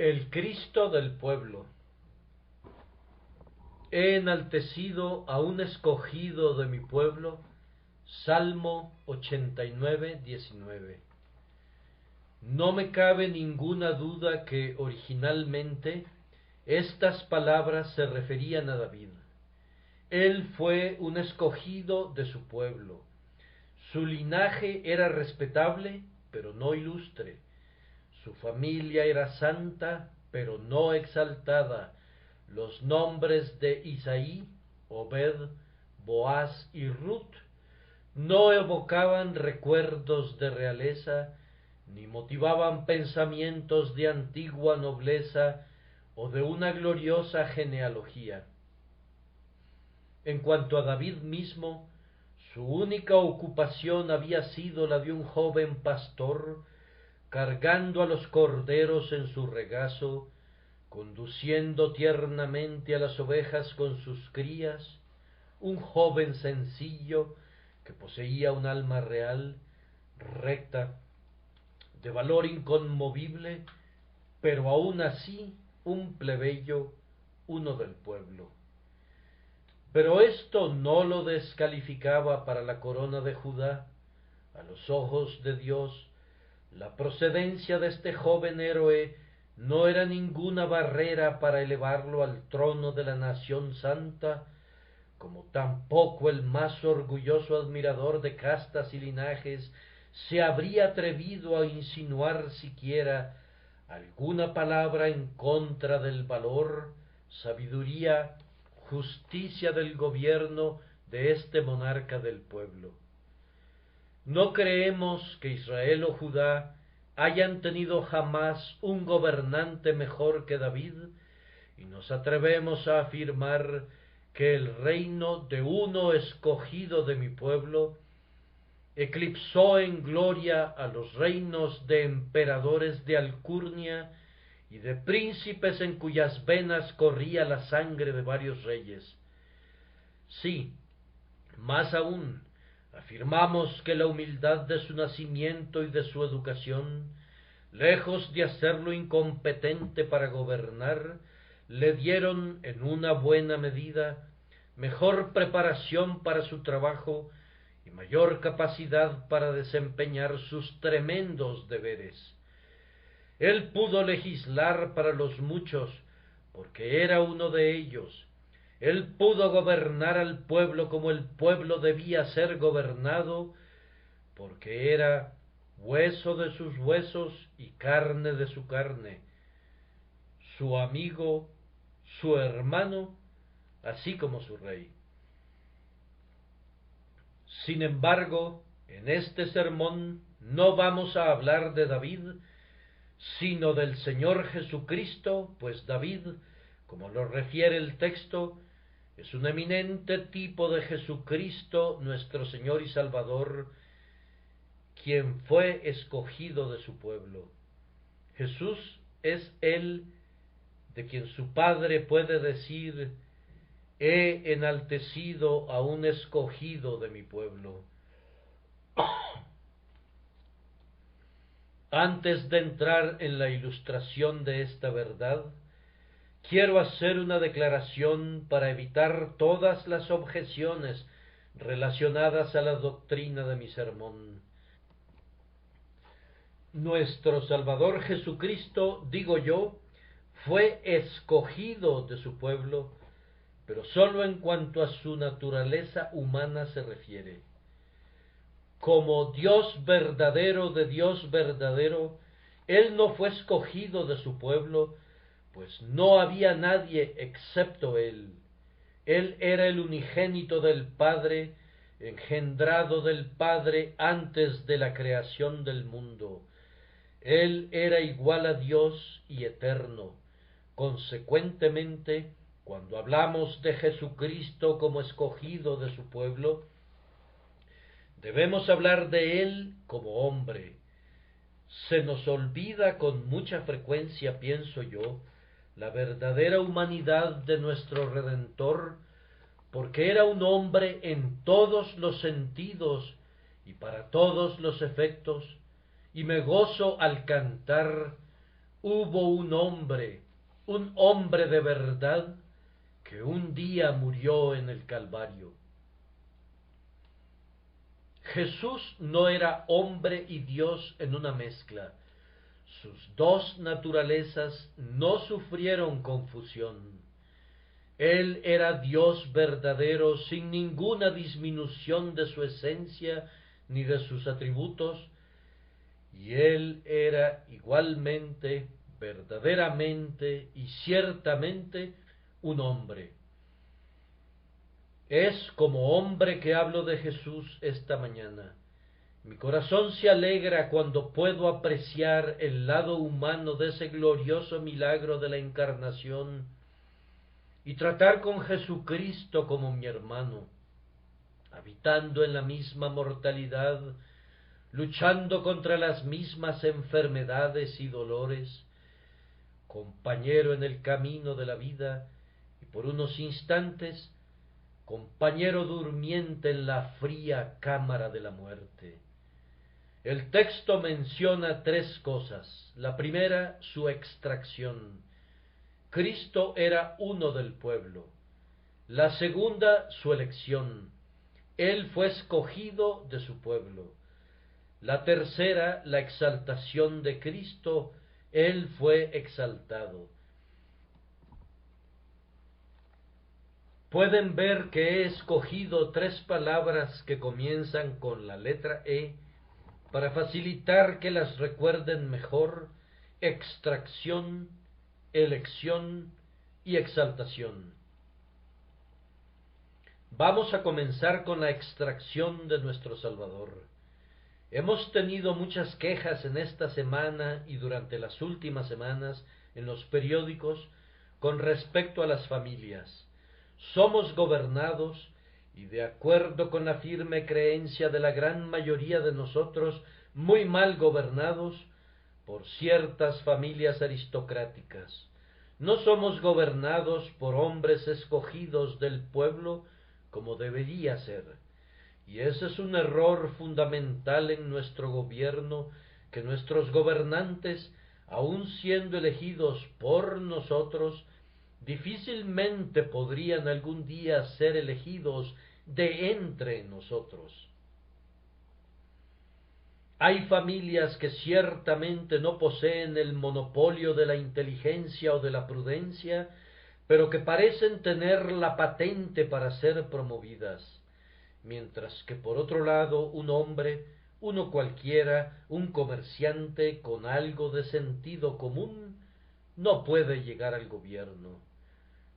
El Cristo del pueblo. He enaltecido a un escogido de mi pueblo. Salmo 89, 19. No me cabe ninguna duda que originalmente estas palabras se referían a David. Él fue un escogido de su pueblo. Su linaje era respetable, pero no ilustre. Su familia era santa, pero no exaltada. Los nombres de Isaí, Obed, Boaz y Ruth no evocaban recuerdos de realeza, ni motivaban pensamientos de antigua nobleza o de una gloriosa genealogía. En cuanto a David mismo, su única ocupación había sido la de un joven pastor, cargando a los corderos en su regazo, conduciendo tiernamente a las ovejas con sus crías, un joven sencillo que poseía un alma real, recta, de valor inconmovible, pero aún así un plebeyo, uno del pueblo. Pero esto no lo descalificaba para la corona de Judá. A los ojos de Dios, la procedencia de este joven héroe no era ninguna barrera para elevarlo al trono de la nación santa, como tampoco el más orgulloso admirador de castas y linajes se habría atrevido a insinuar siquiera alguna palabra en contra del valor, sabiduría, justicia del gobierno de este monarca del pueblo. No creemos que Israel o Judá hayan tenido jamás un gobernante mejor que David, y nos atrevemos a afirmar que el reino de uno escogido de mi pueblo eclipsó en gloria a los reinos de emperadores de alcurnia y de príncipes en cuyas venas corría la sangre de varios reyes. Sí, más aún, afirmamos que la humildad de su nacimiento y de su educación, lejos de hacerlo incompetente para gobernar, le dieron en una buena medida mejor preparación para su trabajo y mayor capacidad para desempeñar sus tremendos deberes. Él pudo legislar para los muchos, porque era uno de ellos. Él pudo gobernar al pueblo como el pueblo debía ser gobernado, porque era hueso de sus huesos y carne de su carne, su amigo, su hermano, así como su rey. Sin embargo, en este sermón no vamos a hablar de David, sino del Señor Jesucristo, pues David, como lo refiere el texto, es un eminente tipo de Jesucristo, nuestro Señor y Salvador, quien fue escogido de su pueblo. Jesús es el de quien su Padre puede decir: he enaltecido a un escogido de mi pueblo. Antes de entrar en la ilustración de esta verdad, quiero hacer una declaración para evitar todas las objeciones relacionadas a la doctrina de mi sermón. Nuestro Salvador Jesucristo, digo yo, fue escogido de su pueblo, pero sólo en cuanto a su naturaleza humana se refiere. Como Dios verdadero de Dios verdadero, Él no fue escogido de su pueblo, pues no había nadie excepto Él. Él era el unigénito del Padre, engendrado del Padre antes de la creación del mundo. Él era igual a Dios y eterno. Consecuentemente, cuando hablamos de Jesucristo como escogido de su pueblo, debemos hablar de Él como hombre. Se nos olvida con mucha frecuencia, pienso yo, la verdadera humanidad de nuestro Redentor, porque era un hombre en todos los sentidos y para todos los efectos, y me gozo al cantar: hubo un hombre de verdad, que un día murió en el Calvario. Jesús no era hombre y Dios en una mezcla. Sus dos naturalezas no sufrieron confusión. Él era Dios verdadero sin ninguna disminución de su esencia ni de sus atributos, y Él era igualmente, verdaderamente y ciertamente un hombre. Es como hombre que hablo de Jesús esta mañana. Mi corazón se alegra cuando puedo apreciar el lado humano de ese glorioso milagro de la encarnación y tratar con Jesucristo como mi hermano, habitando en la misma mortalidad, luchando contra las mismas enfermedades y dolores, compañero en el camino de la vida y por unos instantes compañero durmiente en la fría cámara de la muerte. El texto menciona tres cosas. La primera, su extracción. Cristo era uno del pueblo. La segunda, su elección. Él fue escogido de su pueblo. La tercera, la exaltación de Cristo. Él fue exaltado. Pueden ver que he escogido tres palabras que comienzan con la letra E para facilitar que las recuerden mejor: extracción, elección y exaltación. Vamos a comenzar con la extracción de nuestro Salvador. Hemos tenido muchas quejas en esta semana y durante las últimas semanas en los periódicos con respecto a las familias. Somos gobernados, y de acuerdo con la firme creencia de la gran mayoría de nosotros, muy mal gobernados por ciertas familias aristocráticas. No somos gobernados por hombres escogidos del pueblo como debería ser. Y ese es un error fundamental en nuestro gobierno, que nuestros gobernantes, aun siendo elegidos por nosotros, difícilmente podrían algún día ser elegidos de entre nosotros. Hay familias que ciertamente no poseen el monopolio de la inteligencia o de la prudencia, pero que parecen tener la patente para ser promovidas, mientras que por otro lado un hombre, uno cualquiera, un comerciante con algo de sentido común, no puede llegar al gobierno.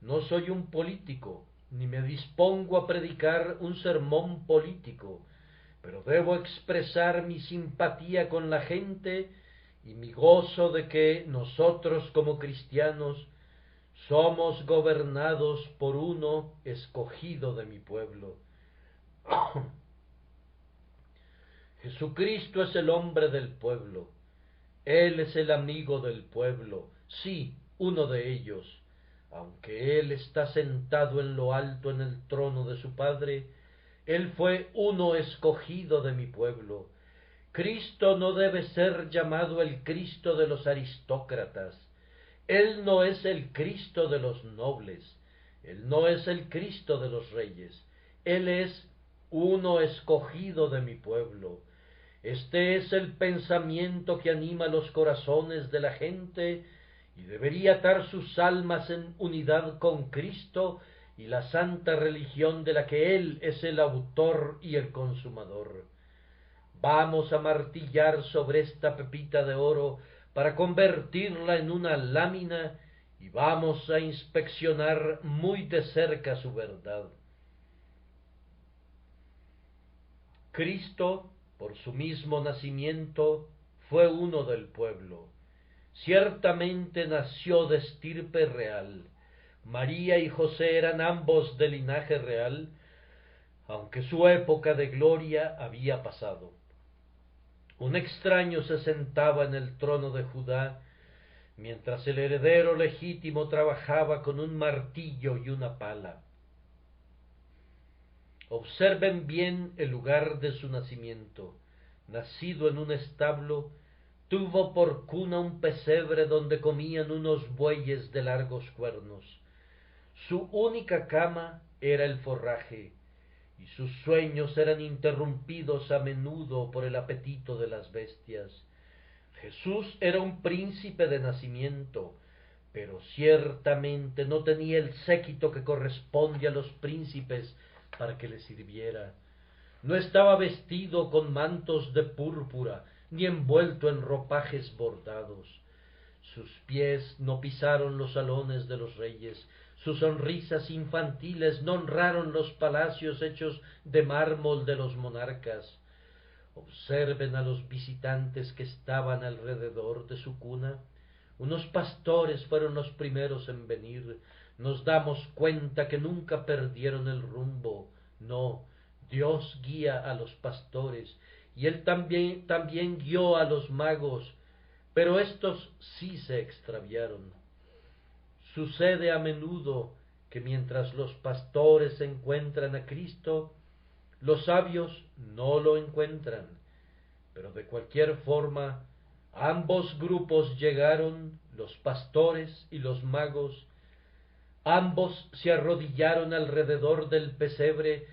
No soy un político, ni me dispongo a predicar un sermón político, pero debo expresar mi simpatía con la gente y mi gozo de que nosotros como cristianos somos gobernados por uno escogido de mi pueblo. Jesucristo es el hombre del pueblo. Él es el amigo del pueblo, sí, uno de ellos. Aunque Él está sentado en lo alto en el trono de su Padre, Él fue uno escogido de mi pueblo. Cristo no debe ser llamado el Cristo de los aristócratas. Él no es el Cristo de los nobles. Él no es el Cristo de los reyes. Él es uno escogido de mi pueblo. Este es el pensamiento que anima los corazones de la gente y debería atar sus almas en unidad con Cristo y la santa religión de la que Él es el autor y el consumador. Vamos a martillar sobre esta pepita de oro para convertirla en una lámina y vamos a inspeccionar muy de cerca su verdad. Cristo, por su mismo nacimiento, fue uno del pueblo. Ciertamente nació de estirpe real. María y José eran ambos de linaje real, aunque su época de gloria había pasado. Un extraño se sentaba en el trono de Judá, mientras el heredero legítimo trabajaba con un martillo y una pala. Observen bien el lugar de su nacimiento. Nacido en un establo, tuvo por cuna un pesebre donde comían unos bueyes de largos cuernos. Su única cama era el forraje, y sus sueños eran interrumpidos a menudo por el apetito de las bestias. Jesús era un príncipe de nacimiento, pero ciertamente no tenía el séquito que corresponde a los príncipes para que le sirviera. No estaba vestido con mantos de púrpura, ni envuelto en ropajes bordados. Sus pies no pisaron los salones de los reyes, sus sonrisas infantiles no honraron los palacios hechos de mármol de los monarcas. Observen a los visitantes que estaban alrededor de su cuna. Unos pastores fueron los primeros en venir. Nos damos cuenta que nunca perdieron el rumbo. No, Dios guía a los pastores, y Él también guió a los magos, pero estos sí se extraviaron. Sucede a menudo que mientras los pastores encuentran a Cristo, los sabios no lo encuentran, pero de cualquier forma, ambos grupos llegaron, los pastores y los magos. Ambos se arrodillaron alrededor del pesebre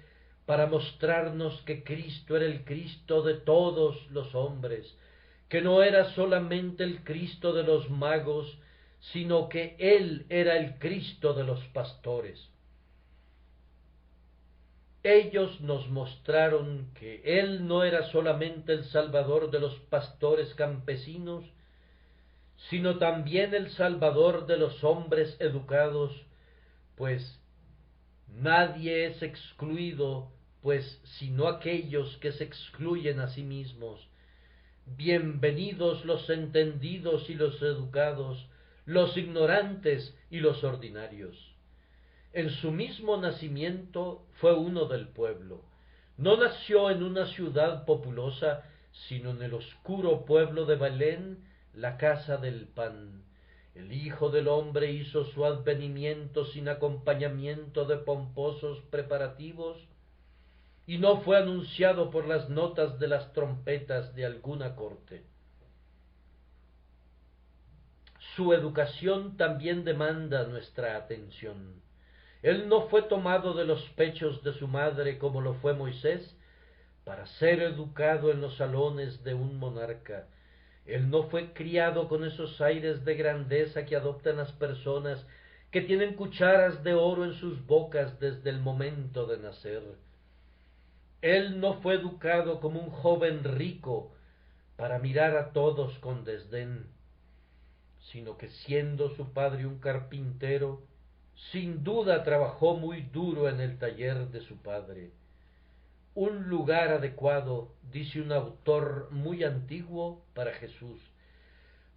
para mostrarnos que Cristo era el Cristo de todos los hombres, que no era solamente el Cristo de los magos, sino que Él era el Cristo de los pastores. Ellos nos mostraron que Él no era solamente el Salvador de los pastores campesinos, sino también el Salvador de los hombres educados, pues nadie es excluido, pues sino aquellos que se excluyen a sí mismos. Bienvenidos los entendidos y los educados, los ignorantes y los ordinarios. En su mismo nacimiento fue uno del pueblo. No nació en una ciudad populosa, sino en el oscuro pueblo de Belén, la casa del pan. El Hijo del Hombre hizo su advenimiento sin acompañamiento de pomposos preparativos, y no fue anunciado por las notas de las trompetas de alguna corte. Su educación también demanda nuestra atención. Él no fue tomado de los pechos de su madre como lo fue Moisés, para ser educado en los salones de un monarca. Él no fue criado con esos aires de grandeza que adoptan las personas que tienen cucharas de oro en sus bocas desde el momento de nacer. Él no fue educado como un joven rico para mirar a todos con desdén, sino que siendo su padre un carpintero, sin duda trabajó muy duro en el taller de su padre. Un lugar adecuado, dice un autor muy antiguo, para Jesús,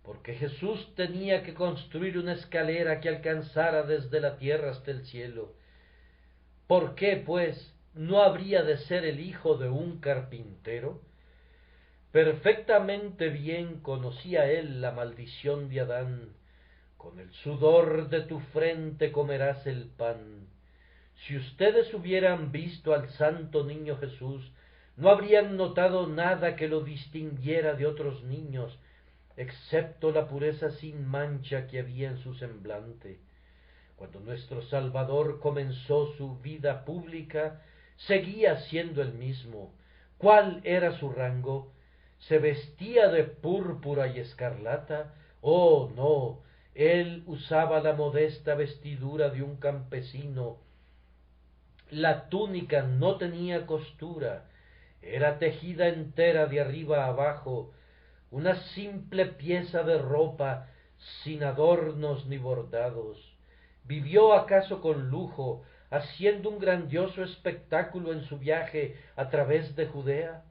porque Jesús tenía que construir una escalera que alcanzara desde la tierra hasta el cielo. ¿Por qué, pues, no habría de ser el hijo de un carpintero? Perfectamente bien conocía él la maldición de Adán. Con el sudor de tu frente comerás el pan. Si ustedes hubieran visto al santo niño Jesús, no habrían notado nada que lo distinguiera de otros niños, excepto la pureza sin mancha que había en su semblante. Cuando nuestro Salvador comenzó su vida pública, seguía siendo el mismo. ¿Cuál era su rango? ¿Se vestía de púrpura y escarlata? Oh, no, él usaba la modesta vestidura de un campesino. La túnica no tenía costura, era tejida entera de arriba a abajo, una simple pieza de ropa sin adornos ni bordados. ¿Vivió acaso con lujo, haciendo un grandioso espectáculo en su viaje a través de Judea?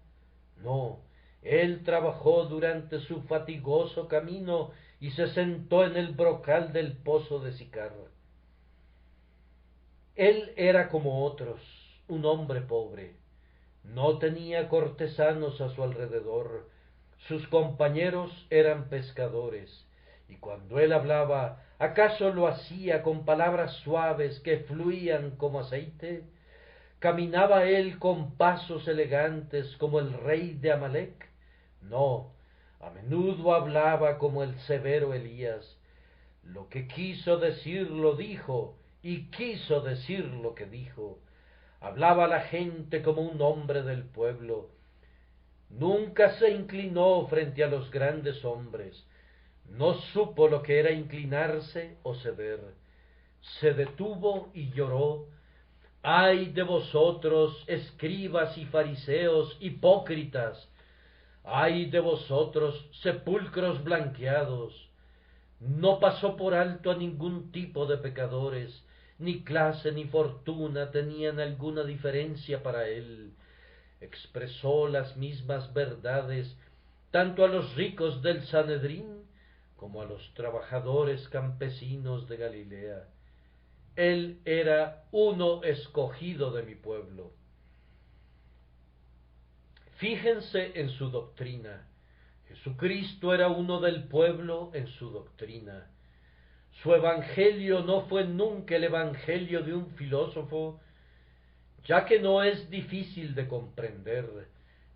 No, él trabajó durante su fatigoso camino y se sentó en el brocal del pozo de Sicar. Él era como otros, un hombre pobre. No tenía cortesanos a su alrededor. Sus compañeros eran pescadores, y cuando él hablaba, ¿acaso lo hacía con palabras suaves que fluían como aceite? ¿Caminaba él con pasos elegantes como el rey de Amalec? No, A menudo hablaba como el severo Elías. Lo que quiso decir lo dijo, y quiso decir lo que dijo. Hablaba a la gente como un hombre del pueblo. Nunca se inclinó frente a los grandes hombres. No supo lo que era inclinarse o ceder. Se detuvo y lloró. Ay de vosotros, escribas y fariseos, hipócritas. Ay de vosotros, sepulcros blanqueados. No pasó por alto a ningún tipo de pecadores, ni clase ni fortuna tenían alguna diferencia para él. Expresó las mismas verdades tanto a los ricos del Sanedrín como a los trabajadores campesinos de Galilea. Él era uno escogido de mi pueblo. Fíjense en su doctrina. Jesucristo era uno del pueblo en su doctrina. Su evangelio no fue nunca el evangelio de un filósofo, ya que no es difícil de comprender.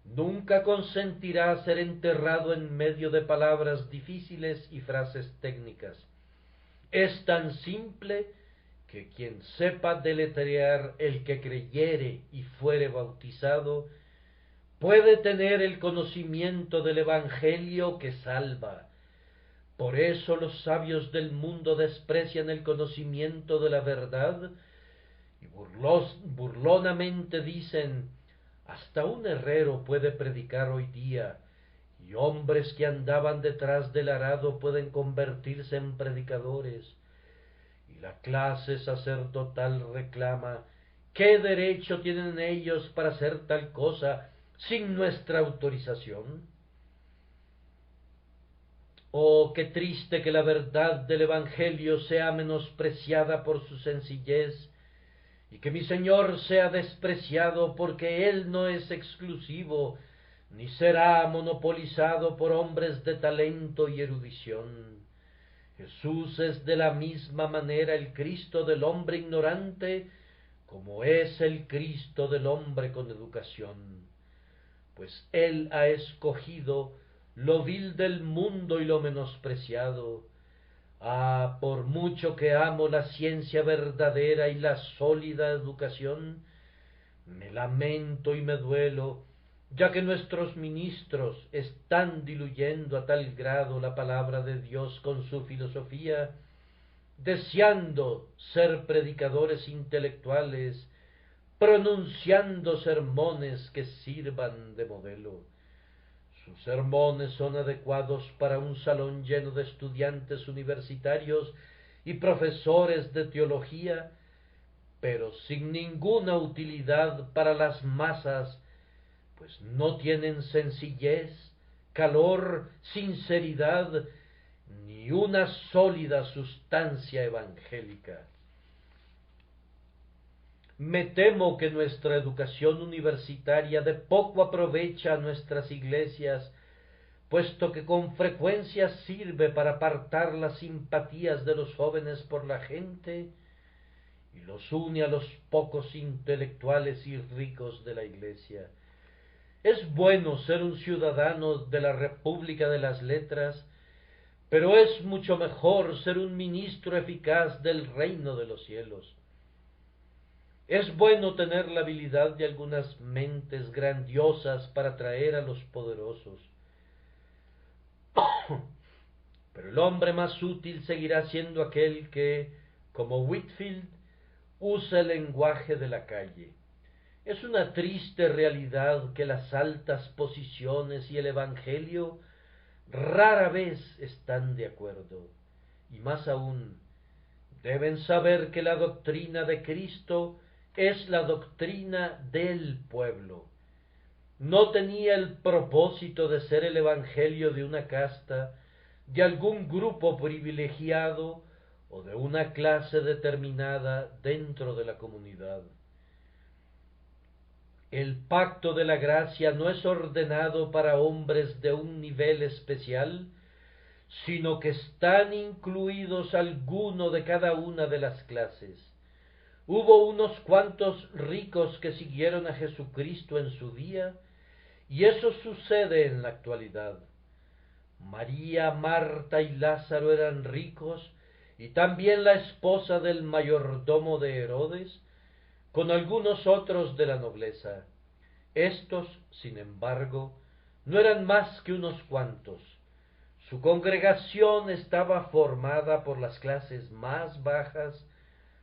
Nunca consentirá ser enterrado en medio de palabras difíciles y frases técnicas. Es tan simple que quien sepa deletrear el que creyere y fuere bautizado, puede tener el conocimiento del evangelio que salva. Por eso los sabios del mundo desprecian el conocimiento de la verdad y burlonamente dicen: hasta un herrero puede predicar hoy día, y hombres que andaban detrás del arado pueden convertirse en predicadores. Y la clase sacerdotal reclama: ¿qué derecho tienen ellos para hacer tal cosa sin nuestra autorización? Oh, qué triste que la verdad del Evangelio sea menospreciada por su sencillez, y que mi Señor sea despreciado porque Él no es exclusivo, ni será monopolizado por hombres de talento y erudición. Jesús es de la misma manera el Cristo del hombre ignorante, como es el Cristo del hombre con educación, pues Él ha escogido lo vil del mundo y lo menospreciado. Ah, por mucho que amo la ciencia verdadera y la sólida educación, me lamento y me duelo, ya que nuestros ministros están diluyendo a tal grado la palabra de Dios con su filosofía, deseando ser predicadores intelectuales, pronunciando sermones que sirvan de modelo. Sus sermones son adecuados para un salón lleno de estudiantes universitarios y profesores de teología, pero sin ninguna utilidad para las masas, pues no tienen sencillez, calor, sinceridad, ni una sólida sustancia evangélica. Me temo que nuestra educación universitaria de poco aprovecha a nuestras iglesias, puesto que con frecuencia sirve para apartar las simpatías de los jóvenes por la gente y los une a los pocos intelectuales y ricos de la iglesia. Es bueno ser un ciudadano de la República de las Letras, pero es mucho mejor ser un ministro eficaz del reino de los cielos. Es bueno tener la habilidad de algunas mentes grandiosas para atraer a los poderosos, pero el hombre más útil seguirá siendo aquel que, como Whitefield, usa el lenguaje de la calle. Es una triste realidad que las altas posiciones y el Evangelio rara vez están de acuerdo, y más aún, deben saber que la doctrina de Cristo es la doctrina del pueblo. No tenía el propósito de ser el evangelio de una casta, de algún grupo privilegiado o de una clase determinada dentro de la comunidad. El pacto de la gracia no es ordenado para hombres de un nivel especial, sino que están incluidos alguno de cada una de las clases. Hubo unos cuantos ricos que siguieron a Jesucristo en su día, y eso sucede en la actualidad. María, Marta y Lázaro eran ricos, y también la esposa del mayordomo de Herodes, con algunos otros de la nobleza. Estos, sin embargo, no eran más que unos cuantos. Su congregación estaba formada por las clases más bajas,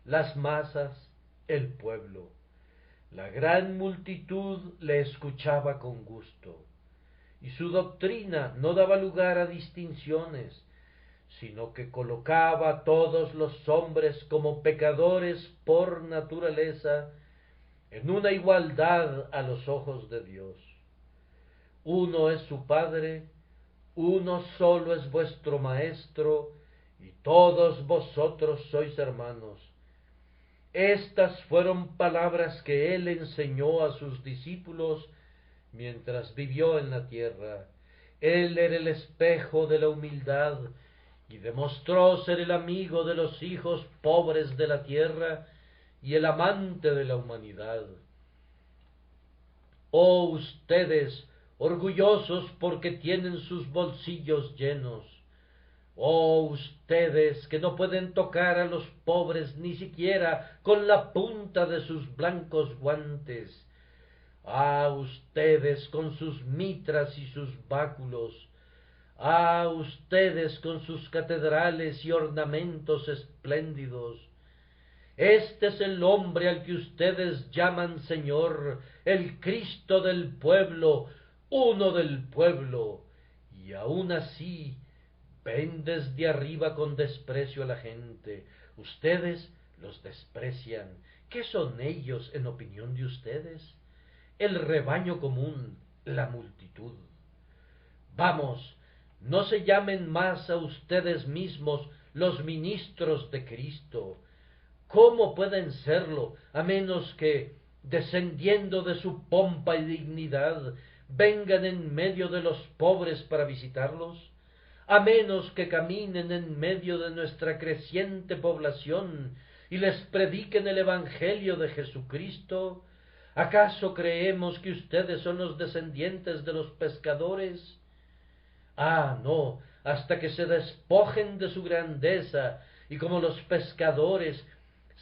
las masas, el pueblo. La gran multitud le escuchaba con gusto, y su doctrina no daba lugar a distinciones, sino que colocaba a todos los hombres como pecadores por naturaleza en una igualdad a los ojos de Dios. Uno es su Padre, uno solo es vuestro Maestro, y todos vosotros sois hermanos. Estas fueron palabras que él enseñó a sus discípulos mientras vivió en la tierra. Él era el espejo de la humildad y demostró ser el amigo de los hijos pobres de la tierra y el amante de la humanidad. Oh ustedes, orgullosos porque tienen sus bolsillos llenos. Oh ustedes que no pueden tocar a los pobres ni siquiera con la punta de sus blancos guantes. Ah, ustedes con sus mitras y sus báculos. Ah, ustedes con sus catedrales y ornamentos espléndidos. Este es el hombre al que ustedes llaman Señor, el Cristo del pueblo, uno del pueblo, y aun así ven desde arriba con desprecio a la gente. Ustedes los desprecian. ¿Qué son ellos en opinión de ustedes? El rebaño común, la multitud. Vamos, no se llamen más a ustedes mismos los ministros de Cristo. ¿Cómo pueden serlo a menos que, descendiendo de su pompa y dignidad, vengan en medio de los pobres para visitarlos? A menos que caminen en medio de nuestra creciente población y les prediquen el Evangelio de Jesucristo. ¿Acaso creemos que ustedes son los descendientes de los pescadores? Ah, no, hasta que se despojen de su grandeza y como los pescadores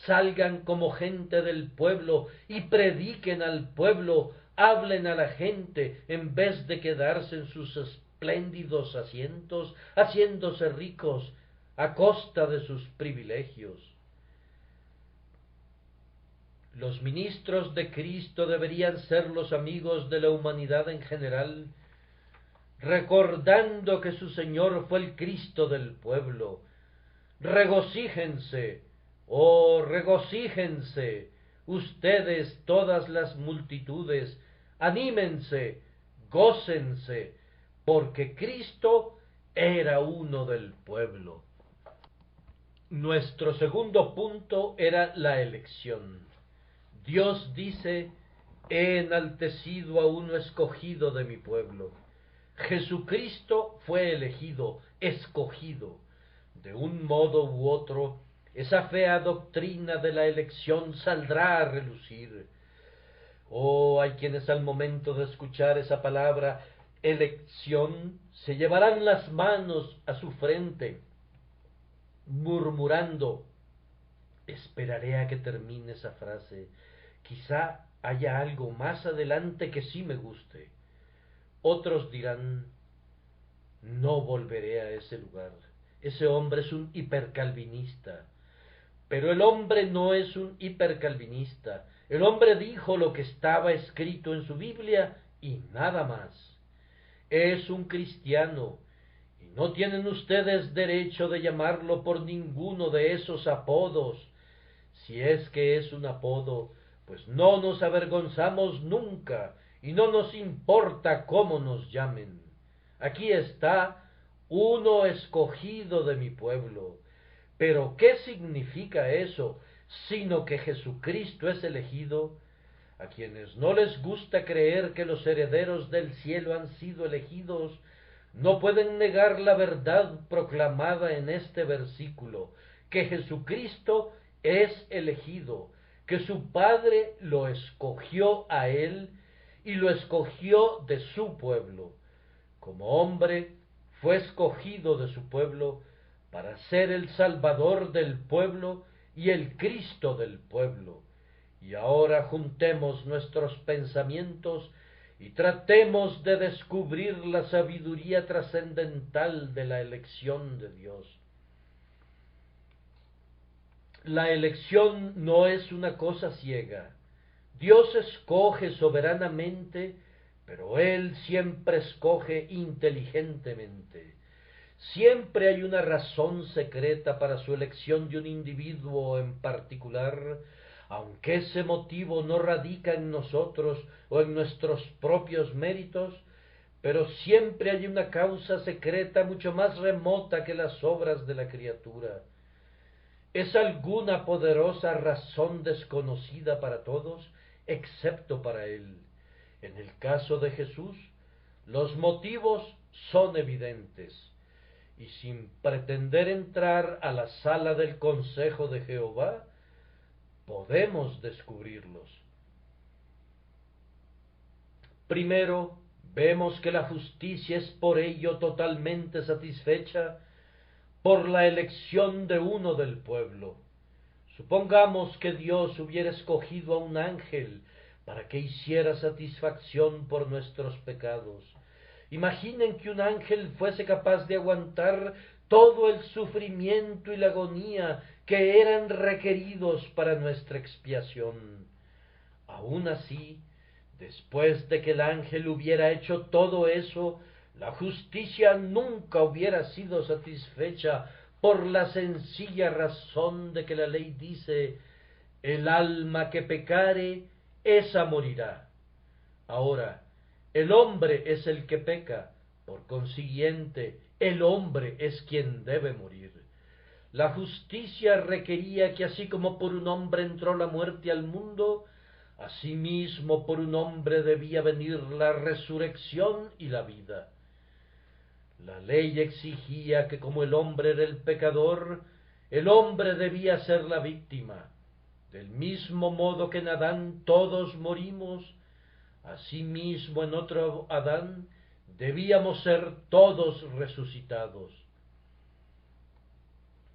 salgan como gente del pueblo y prediquen al pueblo, hablen a la gente en vez de quedarse en sus espléndidos asientos, haciéndose ricos a costa de sus privilegios. Los ministros de Cristo deberían ser los amigos de la humanidad en general, recordando que su Señor fue el Cristo del pueblo. Regocíjense, oh regocíjense, ustedes todas las multitudes, anímense, gócense, porque Cristo era uno del pueblo. Nuestro segundo punto era la elección. Dios dice, he enaltecido a uno escogido de mi pueblo. Jesucristo fue elegido, escogido. De un modo u otro, esa fea doctrina de la elección saldrá a relucir. Oh, hay quienes al momento de escuchar esa palabra elección se llevarán las manos a su frente, murmurando, esperaré a que termine esa frase, quizá haya algo más adelante que sí me guste. Otros dirán, no volveré a ese lugar. Ese hombre es un hipercalvinista. Pero el hombre no es un hipercalvinista. El hombre dijo lo que estaba escrito en su Biblia y nada más. Es un cristiano y no tienen ustedes derecho de llamarlo por ninguno de esos apodos. Si es que es un apodo, pues no nos avergonzamos nunca y no nos importa cómo nos llamen. Aquí está uno escogido de mi pueblo. Pero ¿qué significa eso? Sino que Jesucristo es elegido. A quienes no les gusta creer que los herederos del cielo han sido elegidos, no pueden negar la verdad proclamada en este versículo, que Jesucristo es elegido, que su Padre lo escogió a él y lo escogió de su pueblo. Como hombre, fue escogido de su pueblo para ser el Salvador del pueblo y el Cristo del pueblo. Y ahora juntemos nuestros pensamientos y tratemos de descubrir la sabiduría trascendental de la elección de Dios. La elección no es una cosa ciega. Dios escoge soberanamente, pero Él siempre escoge inteligentemente. Siempre hay una razón secreta para su elección de un individuo en particular, aunque ese motivo no radica en nosotros o en nuestros propios méritos, pero siempre hay una causa secreta mucho más remota que las obras de la criatura. Es alguna poderosa razón desconocida para todos, excepto para Él. En el caso de Jesús, los motivos son evidentes, y sin pretender entrar a la sala del consejo de Jehová, podemos descubrirlos. Primero, vemos que la justicia es por ello totalmente satisfecha por la elección de uno del pueblo. Supongamos que Dios hubiera escogido a un ángel para que hiciera satisfacción por nuestros pecados. Imaginen que un ángel fuese capaz de aguantar todo el sufrimiento y la agonía que eran requeridos para nuestra expiación. Aun así, después de que el ángel hubiera hecho todo eso, la justicia nunca hubiera sido satisfecha por la sencilla razón de que la ley dice: el alma que pecare, esa morirá. Ahora, el hombre es el que peca, por consiguiente, el hombre es quien debe morir. La justicia requería que así como por un hombre entró la muerte al mundo, asimismo por un hombre debía venir la resurrección y la vida. La ley exigía que como el hombre era el pecador, el hombre debía ser la víctima. Del mismo modo que en Adán todos morimos, asimismo en otro Adán debíamos ser todos resucitados.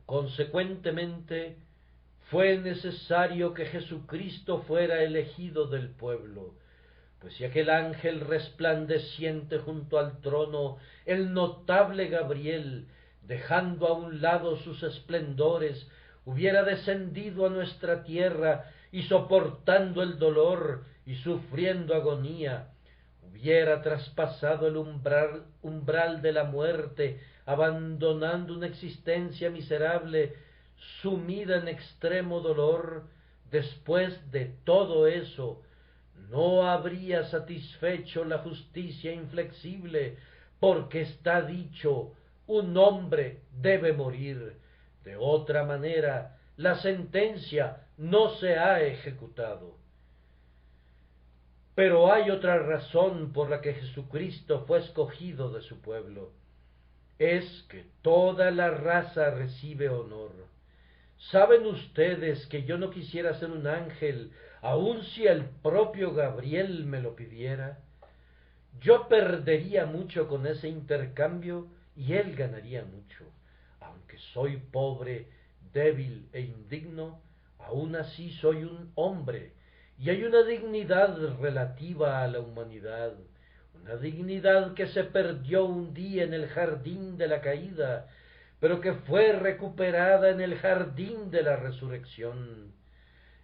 Consecuentemente, fue necesario que Jesucristo fuera elegido del pueblo, pues si aquel ángel resplandeciente junto al trono, el notable Gabriel, dejando a un lado sus esplendores, hubiera descendido a nuestra tierra y soportando el dolor y sufriendo agonía, hubiera traspasado el umbral de la muerte, abandonando una existencia miserable, sumida en extremo dolor. Después de todo eso, no habría satisfecho la justicia inflexible, porque está dicho: un hombre debe morir. De otra manera, la sentencia no se ha ejecutado. Pero hay otra razón por la que Jesucristo fue escogido de su pueblo. Es que toda la raza recibe honor. ¿Saben ustedes que yo no quisiera ser un ángel, aun si el propio Gabriel me lo pidiera? Yo perdería mucho con ese intercambio y él ganaría mucho. Aunque soy pobre, débil e indigno, aun así soy un hombre, y hay una dignidad relativa a la humanidad, una dignidad que se perdió un día en el jardín de la caída, pero que fue recuperada en el jardín de la resurrección.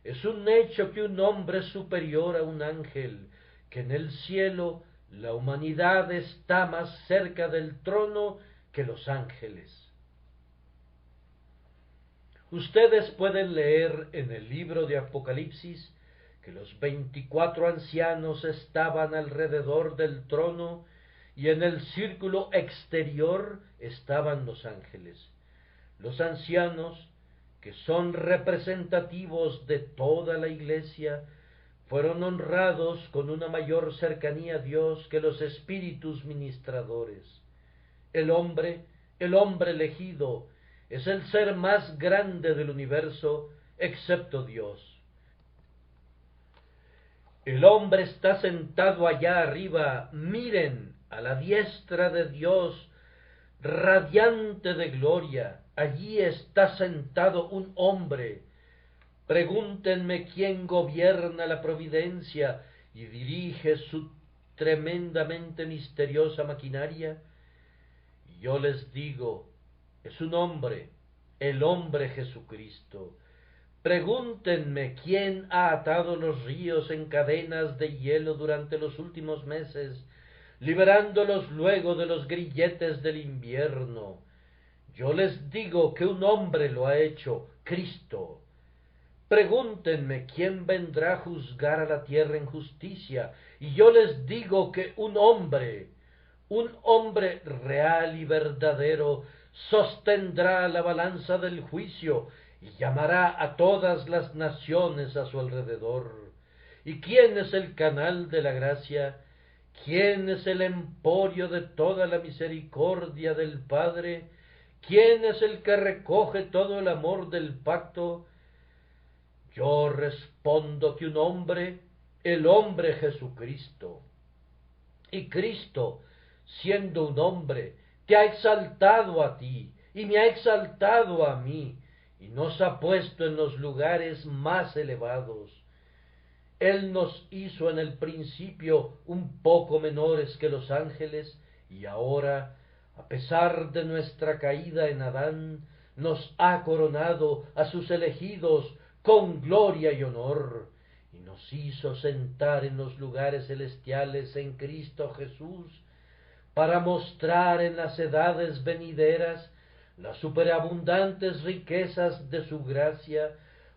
Es un hecho que un hombre es superior a un ángel, que en el cielo la humanidad está más cerca del trono que los ángeles. Ustedes pueden leer en el libro de Apocalipsis que los 24 ancianos estaban alrededor del trono y en el círculo exterior estaban los ángeles. Los ancianos, que son representativos de toda la Iglesia, fueron honrados con una mayor cercanía a Dios que los espíritus ministradores. El hombre elegido, es el ser más grande del universo, excepto Dios. El hombre está sentado allá arriba, miren, a la diestra de Dios, radiante de gloria, allí está sentado un hombre. Pregúntenme quién gobierna la providencia y dirige su tremendamente misteriosa maquinaria. Y yo les digo, es un hombre, el hombre Jesucristo. Pregúntenme quién ha atado los ríos en cadenas de hielo durante los últimos meses, liberándolos luego de los grilletes del invierno. Yo les digo que un hombre lo ha hecho, Cristo. Pregúntenme quién vendrá a juzgar a la tierra en justicia, y yo les digo que un hombre real y verdadero, sostendrá la balanza del juicio y llamará a todas las naciones a su alrededor. ¿Y quién es el canal de la gracia? ¿Quién es el emporio de toda la misericordia del Padre? ¿Quién es el que recoge todo el amor del pacto? Yo respondo que un hombre, el hombre Jesucristo. Y Cristo, siendo un hombre, te ha exaltado a ti y me ha exaltado a mí y nos ha puesto en los lugares más elevados. Él nos hizo en el principio un poco menores que los ángeles y ahora, a pesar de nuestra caída en Adán, nos ha coronado a sus elegidos con gloria y honor, y nos hizo sentar en los lugares celestiales en Cristo Jesús, para mostrar en las edades venideras las superabundantes riquezas de su gracia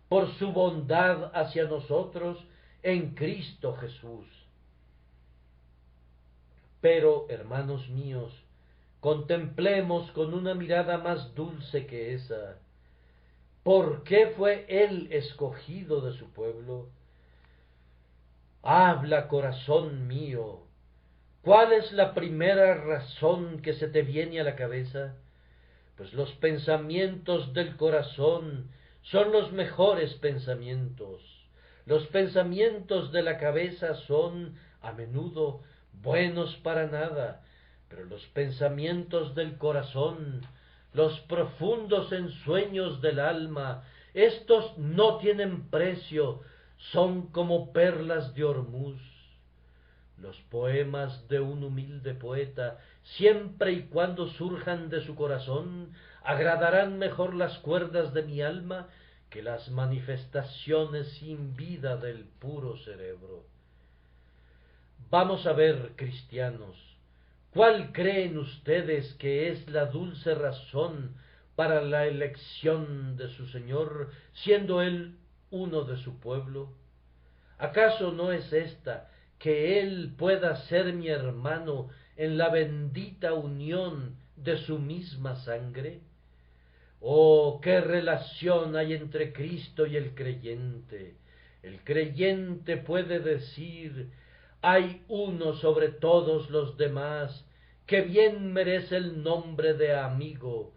por su bondad hacia nosotros en Cristo Jesús. Pero, hermanos míos, contemplemos con una mirada más dulce que esa. ¿Por qué fue Él escogido de su pueblo? Habla, corazón mío. ¿Cuál es la primera razón que se te viene a la cabeza? Pues los pensamientos del corazón son los mejores pensamientos. Los pensamientos de la cabeza son, a menudo, buenos para nada, pero los pensamientos del corazón, los profundos ensueños del alma, estos no tienen precio, son como perlas de Ormuz. Los poemas de un humilde poeta, siempre y cuando surjan de su corazón, agradarán mejor las cuerdas de mi alma que las manifestaciones sin vida del puro cerebro. Vamos a ver, cristianos, ¿cuál creen ustedes que es la dulce razón para la elección de su Señor, siendo Él uno de su pueblo? ¿Acaso no es esta, que Él pueda ser mi hermano en la bendita unión de su misma sangre? Oh, qué relación hay entre Cristo y el creyente. El creyente puede decir, hay uno sobre todos los demás, que bien merece el nombre de amigo.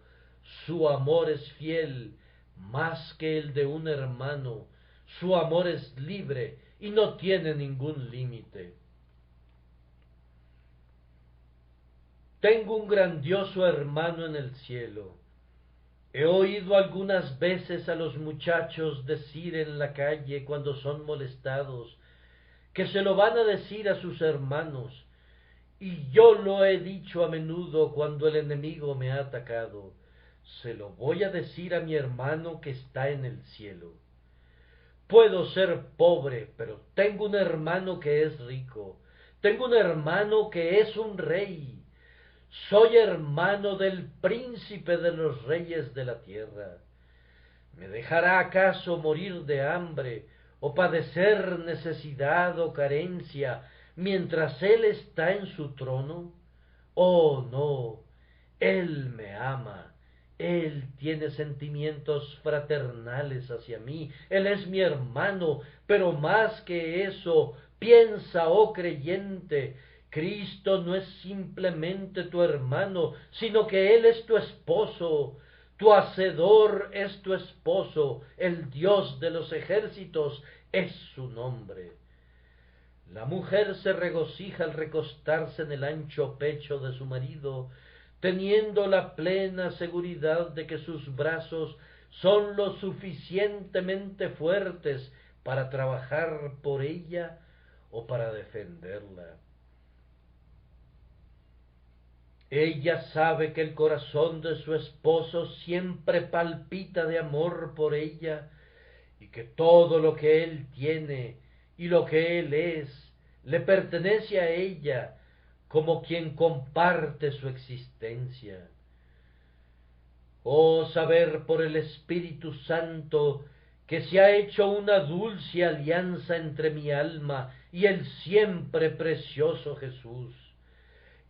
Su amor es fiel, más que el de un hermano. Su amor es libre y no tiene ningún límite. Tengo un grandioso hermano en el cielo. He oído algunas veces a los muchachos decir en la calle cuando son molestados que se lo van a decir a sus hermanos, y yo lo he dicho a menudo cuando el enemigo me ha atacado, se lo voy a decir a mi hermano que está en el cielo. Puedo ser pobre, pero tengo un hermano que es rico, tengo un hermano que es un rey. Soy hermano del príncipe de los reyes de la tierra. ¿Me dejará acaso morir de hambre o padecer necesidad o carencia mientras Él está en su trono? Oh, no, Él me ama, Él tiene sentimientos fraternales hacia mí, Él es mi hermano, pero más que eso, piensa, oh creyente, Cristo no es simplemente tu hermano, sino que Él es tu esposo. Tu Hacedor es tu esposo, el Dios de los ejércitos es su nombre. La mujer se regocija al recostarse en el ancho pecho de su marido, teniendo la plena seguridad de que sus brazos son lo suficientemente fuertes para trabajar por ella o para defenderla. Ella sabe que el corazón de su esposo siempre palpita de amor por ella y que todo lo que él tiene y lo que él es le pertenece a ella como quien comparte su existencia. Oh, saber por el Espíritu Santo que se ha hecho una dulce alianza entre mi alma y el siempre precioso Jesús.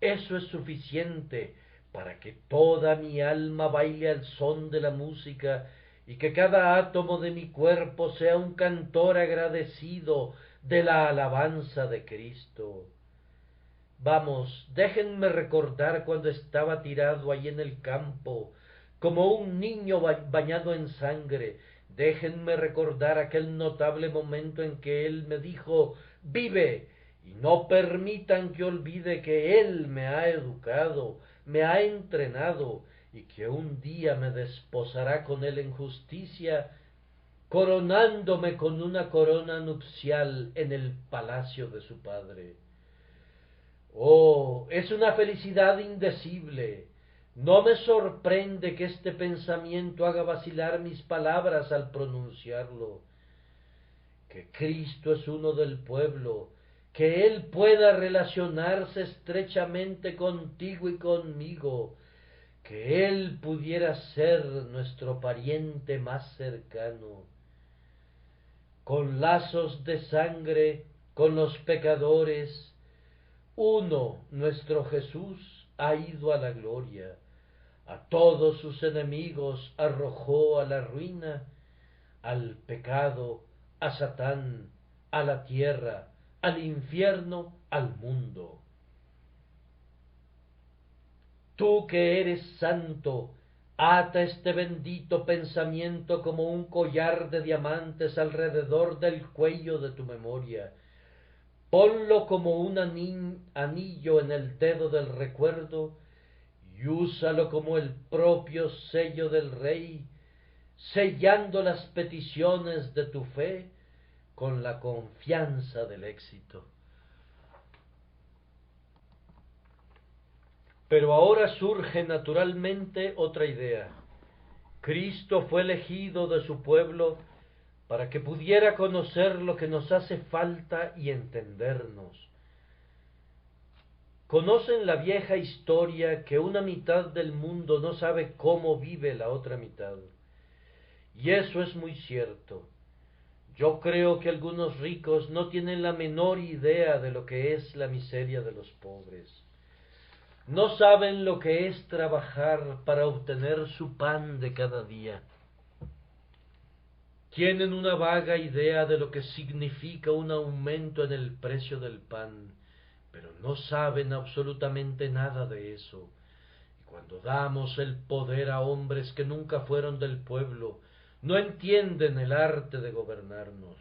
Eso es suficiente para que toda mi alma baile al son de la música y que cada átomo de mi cuerpo sea un cantor agradecido de la alabanza de Cristo. Vamos, déjenme recordar cuando estaba tirado allí en el campo, como un niño bañado en sangre. Déjenme recordar aquel notable momento en que él me dijo, vive, y no permitan que olvide que él me ha educado, me ha entrenado, y que un día me desposará con él en justicia, coronándome con una corona nupcial en el palacio de su padre. Oh, es una felicidad indecible. No me sorprende que este pensamiento haga vacilar mis palabras al pronunciarlo. Que Cristo es uno del pueblo, que Él pueda relacionarse estrechamente contigo y conmigo, que Él pudiera ser nuestro pariente más cercano. Con lazos de sangre, con los pecadores, uno, nuestro Jesús, ha ido a la gloria, a todos sus enemigos arrojó a la ruina, al pecado, a Satán, a la tierra, al infierno, al mundo. Tú que eres santo, ata este bendito pensamiento como un collar de diamantes alrededor del cuello de tu memoria. Ponlo como un anillo en el dedo del recuerdo y úsalo como el propio sello del Rey, sellando las peticiones de tu fe con la confianza del éxito. Pero ahora surge naturalmente otra idea. Cristo fue elegido de su pueblo para que pudiera conocer lo que nos hace falta y entendernos. Conocen la vieja historia que una mitad del mundo no sabe cómo vive la otra mitad. Y eso es muy cierto. Yo creo que algunos ricos no tienen la menor idea de lo que es la miseria de los pobres. No saben lo que es trabajar para obtener su pan de cada día. Tienen una vaga idea de lo que significa un aumento en el precio del pan, pero no saben absolutamente nada de eso. Y cuando damos el poder a hombres que nunca fueron del pueblo, no entienden el arte de gobernarnos.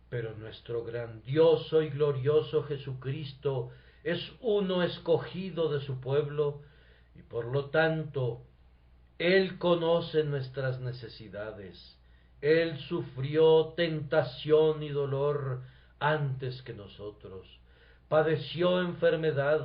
Pero nuestro grandioso y glorioso Jesucristo es uno escogido de su pueblo, y por lo tanto Él conoce nuestras necesidades. Él sufrió tentación y dolor antes que nosotros. Padeció enfermedad,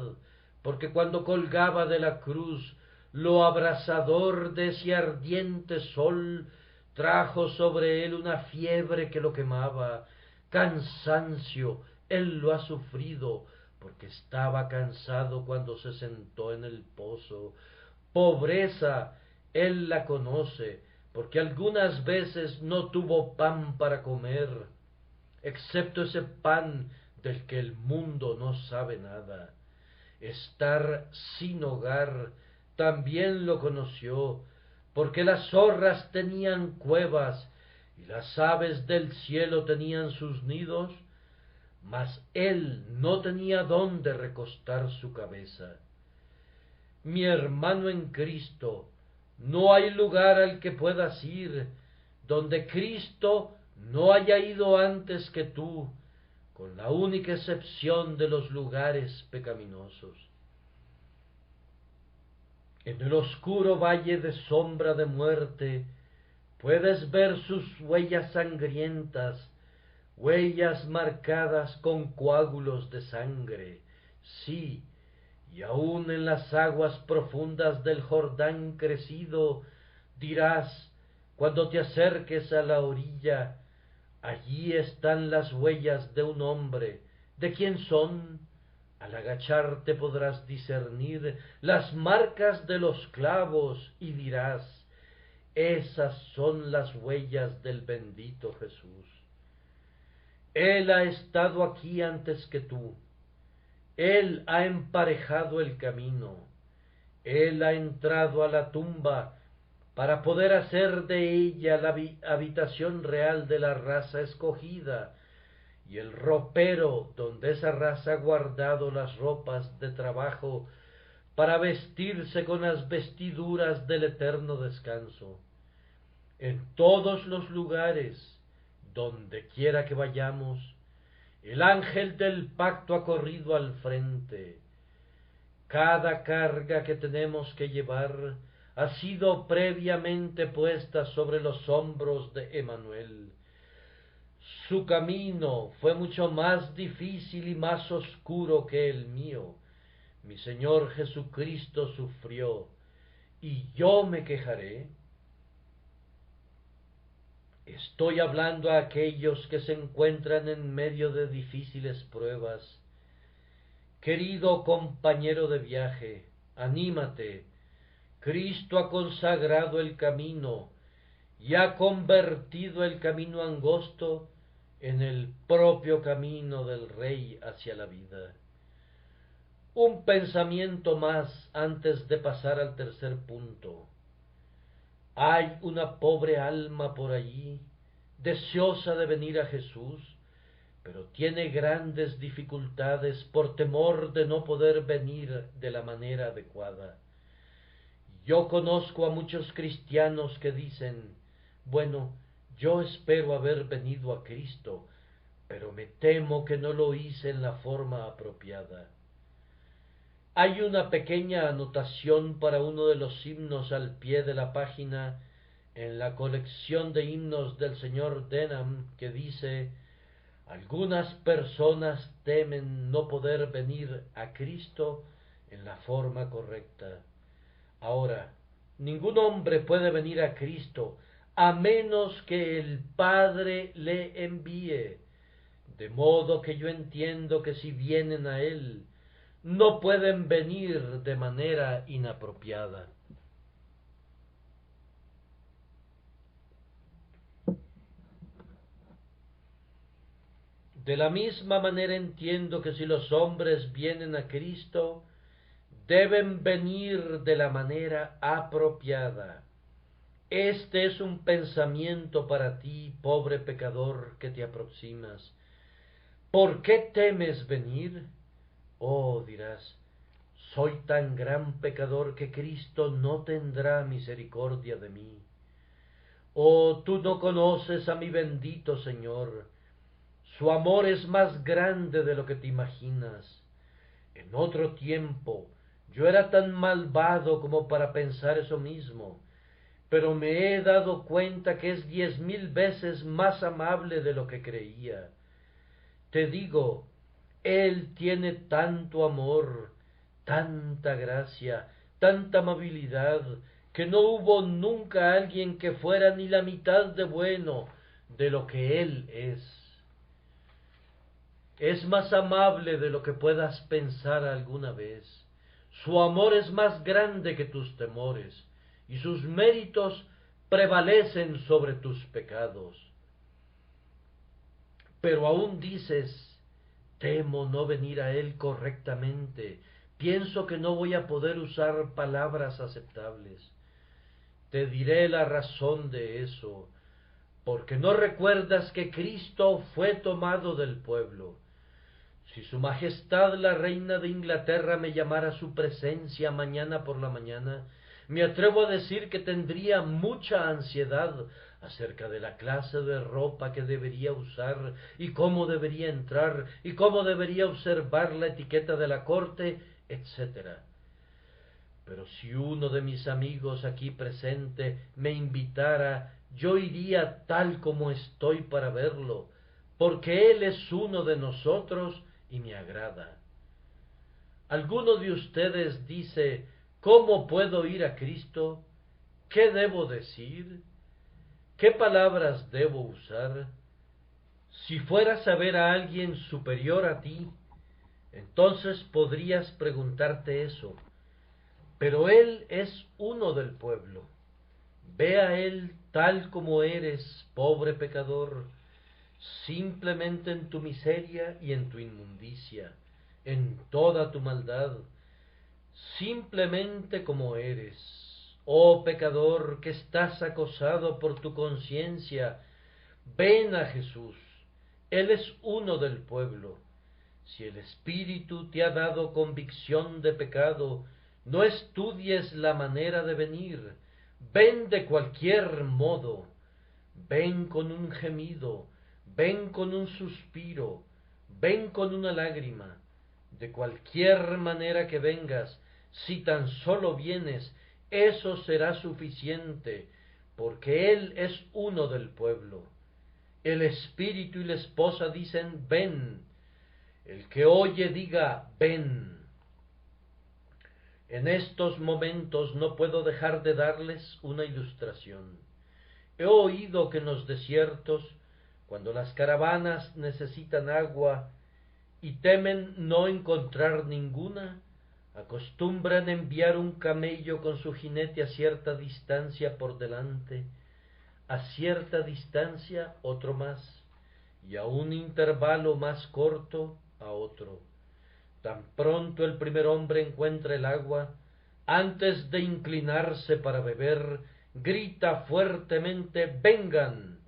porque cuando colgaba de la cruz, lo abrasador de ese ardiente sol trajo sobre él una fiebre que lo quemaba. Cansancio, él lo ha sufrido, porque estaba cansado cuando se sentó en el pozo. Pobreza, él la conoce, porque algunas veces no tuvo pan para comer, excepto ese pan del que el mundo no sabe nada. Estar sin hogar también lo conoció, porque las zorras tenían cuevas y las aves del cielo tenían sus nidos, mas él no tenía dónde recostar su cabeza. Mi hermano en Cristo, no hay lugar al que puedas ir donde Cristo no haya ido antes que tú, con la única excepción de los lugares pecaminosos. En el oscuro valle de sombra de muerte puedes ver sus huellas sangrientas, huellas marcadas con coágulos de sangre. Sí, y aun en las aguas profundas del Jordán crecido, dirás, cuando te acerques a la orilla, allí están las huellas de un hombre. ¿De quién son? Al agacharte podrás discernir las marcas de los clavos y dirás, esas son las huellas del bendito Jesús. Él ha estado aquí antes que tú. Él ha emparejado el camino. Él ha entrado a la tumba para poder hacer de ella la habitación real de la raza escogida y el ropero donde esa raza ha guardado las ropas de trabajo para vestirse con las vestiduras del eterno descanso. En todos los lugares, donde quiera que vayamos, el ángel del pacto ha corrido al frente. Cada carga que tenemos que llevar ha sido previamente puesta sobre los hombros de Emanuel. Su camino fue mucho más difícil y más oscuro que el mío. Mi Señor Jesucristo sufrió, ¿y yo me quejaré? Estoy hablando a aquellos que se encuentran en medio de difíciles pruebas. Querido compañero de viaje, anímate. Cristo ha consagrado el camino y ha convertido el camino angosto en el propio camino del Rey hacia la vida. Un pensamiento más antes de pasar al tercer punto. Hay una pobre alma por allí, deseosa de venir a Jesús, pero tiene grandes dificultades por temor de no poder venir de la manera adecuada. Yo conozco a muchos cristianos que dicen, bueno, yo espero haber venido a Cristo, pero me temo que no lo hice en la forma apropiada. Hay una pequeña anotación para uno de los himnos al pie de la página en la colección de himnos del señor Denham que dice, algunas personas temen no poder venir a Cristo en la forma correcta. Ahora, ningún hombre puede venir a Cristo a menos que el Padre le envíe, de modo que yo entiendo que si vienen a Él, no pueden venir de manera inapropiada. De la misma manera entiendo que si los hombres vienen a Cristo, deben venir de la manera apropiada. Este es un pensamiento para ti, pobre pecador, que te aproximas. ¿Por qué temes venir? Oh, dirás, soy tan gran pecador que Cristo no tendrá misericordia de mí. Oh, tú no conoces a mi bendito Señor. Su amor es más grande de lo que te imaginas. En otro tiempo yo era tan malvado como para pensar eso mismo, pero me he dado cuenta que es 10,000 veces más amable de lo que creía. Te digo, Él tiene tanto amor, tanta gracia, tanta amabilidad, que no hubo nunca alguien que fuera ni la mitad de bueno de lo que Él es. Es más amable de lo que puedas pensar alguna vez. Su amor es más grande que tus temores, y sus méritos prevalecen sobre tus pecados. Pero aún dices, temo no venir a Él correctamente, pienso que no voy a poder usar palabras aceptables. Te diré la razón de eso, porque no recuerdas que Cristo fue tomado del pueblo. Si su Majestad la Reina de Inglaterra me llamara a su presencia mañana por la mañana, me atrevo a decir que tendría mucha ansiedad acerca de la clase de ropa que debería usar y cómo debería entrar y cómo debería observar la etiqueta de la corte, etc. pero si uno de mis amigos aquí presente me invitara, yo iría tal como estoy para verlo, porque él es uno de nosotros y me agrada. Alguno de ustedes dice, ¿cómo puedo ir a Cristo? ¿Qué debo decir? ¿Qué palabras debo usar? Si fueras a ver a alguien superior a ti, entonces podrías preguntarte eso. Pero él es uno del pueblo. Ve a él tal como eres, pobre pecador, simplemente en tu miseria y en tu inmundicia, en toda tu maldad, simplemente como eres. Oh pecador, que estás acosado por tu conciencia, ven a Jesús. Él es uno del pueblo. Si el Espíritu te ha dado convicción de pecado, no estudies la manera de venir. Ven de cualquier modo. Ven con un gemido, ven con un suspiro, ven con una lágrima. De cualquier manera que vengas, si tan solo vienes, eso será suficiente, porque Él es uno del pueblo. El espíritu y la esposa dicen, ven. El que oye diga, ven. En estos momentos no puedo dejar de darles una ilustración. He oído que en los desiertos, cuando las caravanas necesitan agua y temen no encontrar ninguna, acostumbran enviar un camello con su jinete a cierta distancia por delante, a cierta distancia otro más, y a un intervalo más corto a otro. Tan pronto el primer hombre encuentra el agua, antes de inclinarse para beber, grita fuertemente, vengan.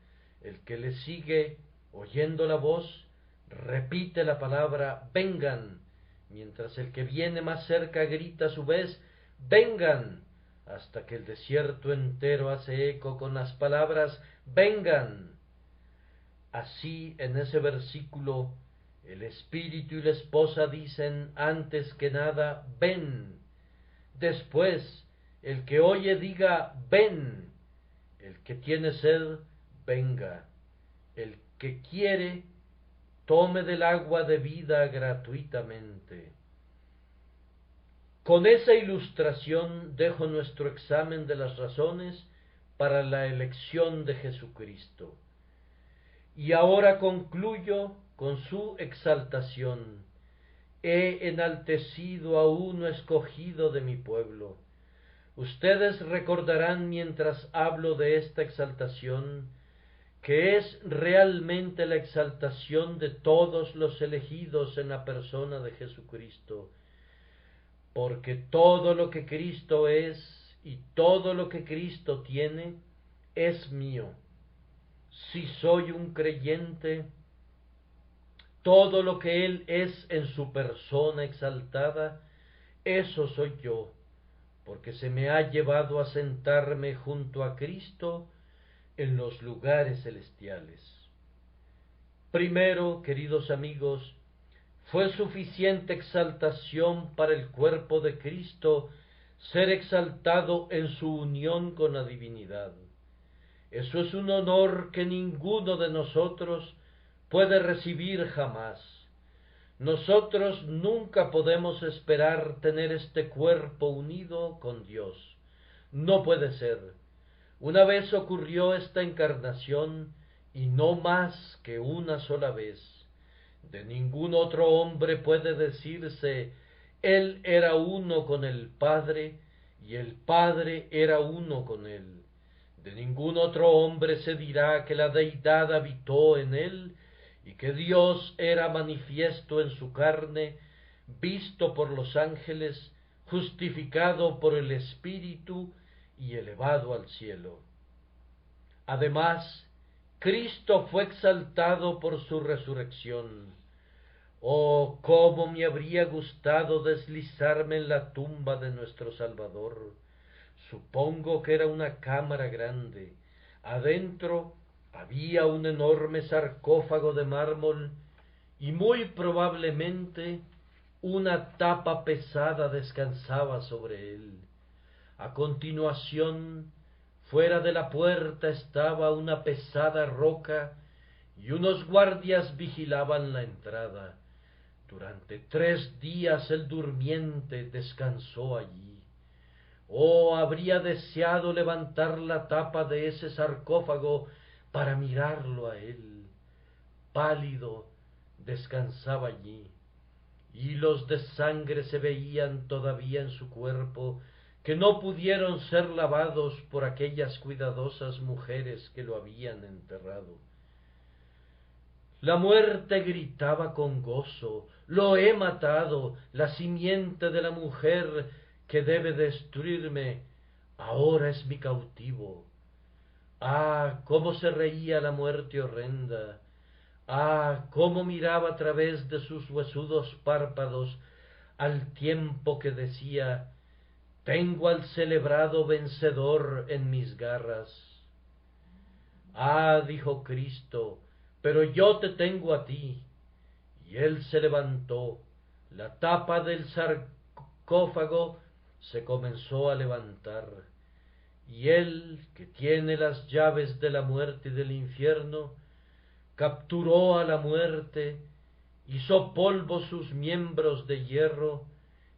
El que le sigue, oyendo la voz, repite la palabra, vengan, mientras el que viene más cerca grita a su vez, vengan, hasta que el desierto entero hace eco con las palabras, vengan. Así, en ese versículo, el espíritu y la esposa dicen antes que nada, ven. Después, el que oye diga, ven. El que tiene sed, venga. El que quiere, tome del agua de vida gratuitamente. Con esa ilustración dejo nuestro examen de las razones para la elección de Jesucristo. Y ahora concluyo con su exaltación. He enaltecido a uno escogido de mi pueblo. Ustedes recordarán mientras hablo de esta exaltación, que es realmente la exaltación de todos los elegidos en la persona de Jesucristo, porque todo lo que Cristo es y todo lo que Cristo tiene es mío. Si soy un creyente, todo lo que Él es en su persona exaltada, eso soy yo, porque se me ha llevado a sentarme junto a Cristo en los lugares celestiales. Primero, queridos amigos, fue suficiente exaltación para el cuerpo de Cristo ser exaltado en su unión con la divinidad. Eso es un honor que ninguno de nosotros puede recibir jamás. Nosotros nunca podemos esperar tener este cuerpo unido con Dios. No puede ser. Una vez ocurrió esta encarnación y no más que una sola vez. De ningún otro hombre puede decirse, Él era uno con el Padre y el Padre era uno con Él. De ningún otro hombre se dirá que la deidad habitó en él y que Dios era manifiesto en su carne, visto por los ángeles, justificado por el Espíritu y elevado al cielo. Además, Cristo fue exaltado por su resurrección. Oh, cómo me habría gustado deslizarme en la tumba de nuestro Salvador. Supongo que era una cámara grande. Adentro había un enorme sarcófago de mármol y muy probablemente una tapa pesada descansaba sobre él. A continuación, fuera de la puerta estaba una pesada roca, y unos guardias vigilaban la entrada. Durante 3 días el durmiente descansó allí. Oh, habría deseado levantar la tapa de ese sarcófago para mirarlo a él. Pálido, descansaba allí. Hilos de sangre se veían todavía en su cuerpo, que no pudieron ser lavados por aquellas cuidadosas mujeres que lo habían enterrado. La muerte gritaba con gozo: lo he matado, la simiente de la mujer que debe destruirme, ahora es mi cautivo. Ah, cómo se reía la muerte horrenda. Ah, cómo miraba a través de sus huesudos párpados, al tiempo que decía: tengo al celebrado vencedor en mis garras. Ah, dijo Cristo, pero yo te tengo a ti. Y él se levantó, la tapa del sarcófago se comenzó a levantar, y él, que tiene las llaves de la muerte y del infierno, capturó a la muerte, hizo polvo sus miembros de hierro,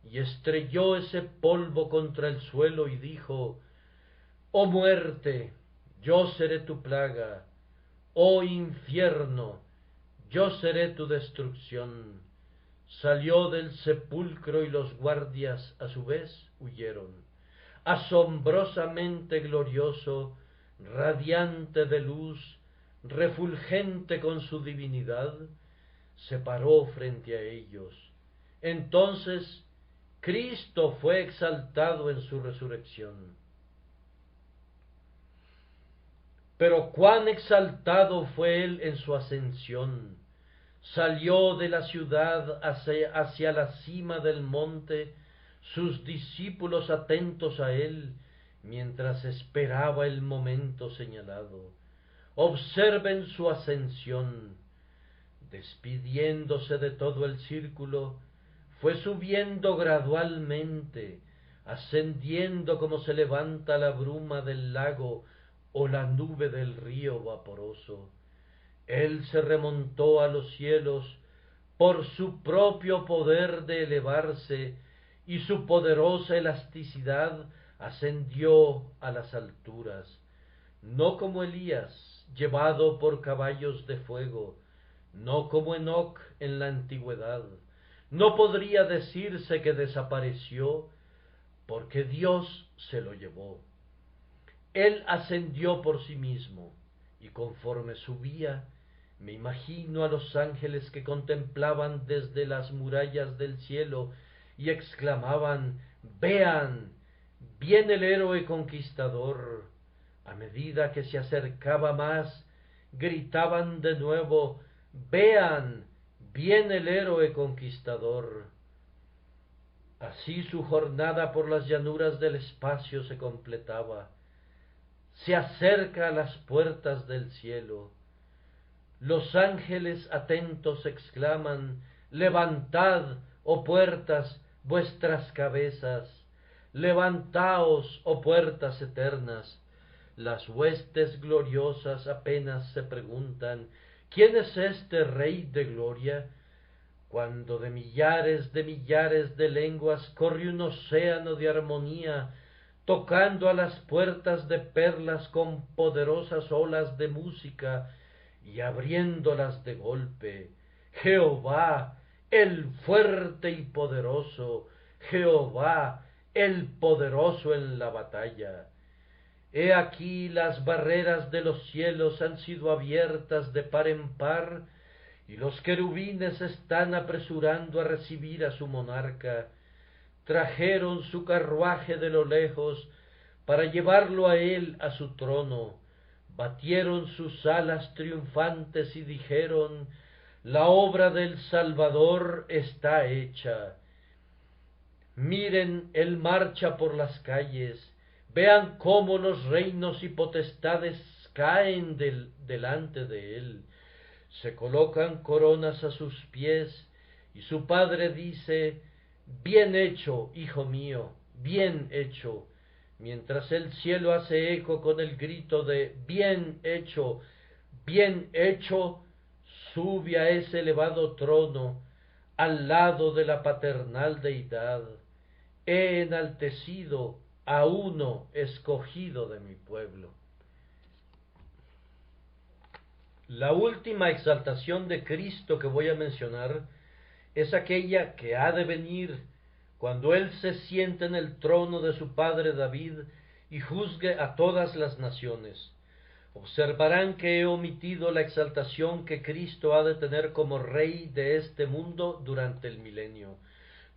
y estrelló ese polvo contra el suelo y dijo: oh muerte, yo seré tu plaga; oh infierno, yo seré tu destrucción. Salió del sepulcro y los guardias a su vez huyeron. Asombrosamente glorioso, radiante de luz, refulgente con su divinidad, se paró frente a ellos. Entonces Cristo fue exaltado en su resurrección. Pero cuán exaltado fue él en su ascensión. Salió de la ciudad hacia la cima del monte, sus discípulos atentos a él, mientras esperaba el momento señalado. Observen su ascensión. Despidiéndose de todo el círculo, fue subiendo gradualmente, ascendiendo como se levanta la bruma del lago o la nube del río vaporoso. Él se remontó a los cielos por su propio poder de elevarse, y su poderosa elasticidad ascendió a las alturas, no como Elías, llevado por caballos de fuego, no como Enoc en la antigüedad. No podría decirse que desapareció, porque Dios se lo llevó. Él ascendió por sí mismo, y conforme subía, me imagino a los ángeles que contemplaban desde las murallas del cielo y exclamaban: vean, viene el héroe conquistador. A medida que se acercaba más, gritaban de nuevo: vean, viene el héroe conquistador. Así su jornada por las llanuras del espacio se completaba. Se acerca a las puertas del cielo. Los ángeles atentos exclaman: levantad, oh puertas, vuestras cabezas; levantaos, oh puertas eternas. Las huestes gloriosas apenas se preguntan: ¿quién es este Rey de gloria? Cuando de millares de lenguas corre un océano de armonía, tocando a las puertas de perlas con poderosas olas de música y abriéndolas de golpe. Jehová, el fuerte y poderoso, Jehová, el poderoso en la batalla. He aquí las barreras de los cielos han sido abiertas de par en par, y los querubines están apresurando a recibir a su monarca. Trajeron su carruaje de lo lejos para llevarlo a él a su trono. Batieron sus alas triunfantes y dijeron: la obra del Salvador está hecha. Miren, él marcha por las calles, vean cómo los reinos y potestades caen delante de él. Se colocan coronas a sus pies, y su padre dice: bien hecho, hijo mío, bien hecho. mientras el cielo hace eco con el grito de bien hecho, sube a ese elevado trono, al lado de la paternal deidad. He enaltecido a uno escogido de mi pueblo. La última exaltación de Cristo que voy a mencionar es aquella que ha de venir cuando Él se siente en el trono de su padre David y juzgue a todas las naciones. Observarán que he omitido la exaltación que Cristo ha de tener como Rey de este mundo durante el milenio.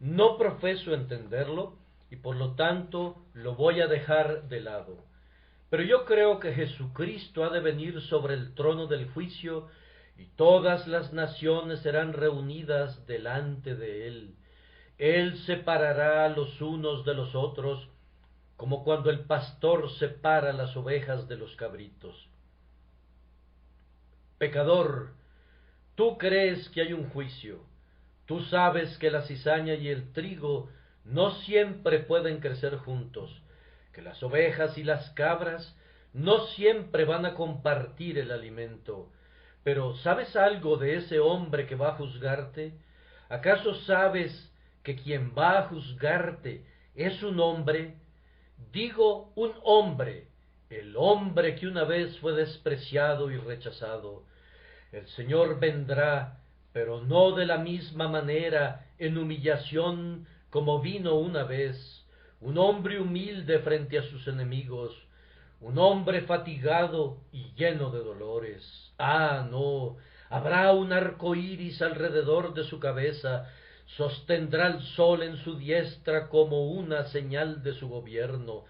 No profeso entenderlo y por lo tanto lo voy a dejar de lado. Pero yo creo que Jesucristo ha de venir sobre el trono del juicio y todas las naciones serán reunidas delante de Él. Él separará a los unos de los otros, como cuando el pastor separa las ovejas de los cabritos. Pecador, tú crees que hay un juicio. Tú sabes que la cizaña y el trigo no siempre pueden crecer juntos, que las ovejas y las cabras no siempre van a compartir el alimento. Pero ¿sabes algo de ese hombre que va a juzgarte? ¿Acaso sabes que quien va a juzgarte es un hombre? Digo un hombre, el hombre que una vez fue despreciado y rechazado. El Señor vendrá, pero no de la misma manera en humillación como vino una vez, un hombre humilde frente a sus enemigos, un hombre fatigado y lleno de dolores. Ah, no, habrá un arco iris alrededor de su cabeza, sostendrá el sol en su diestra como una señal de su gobierno,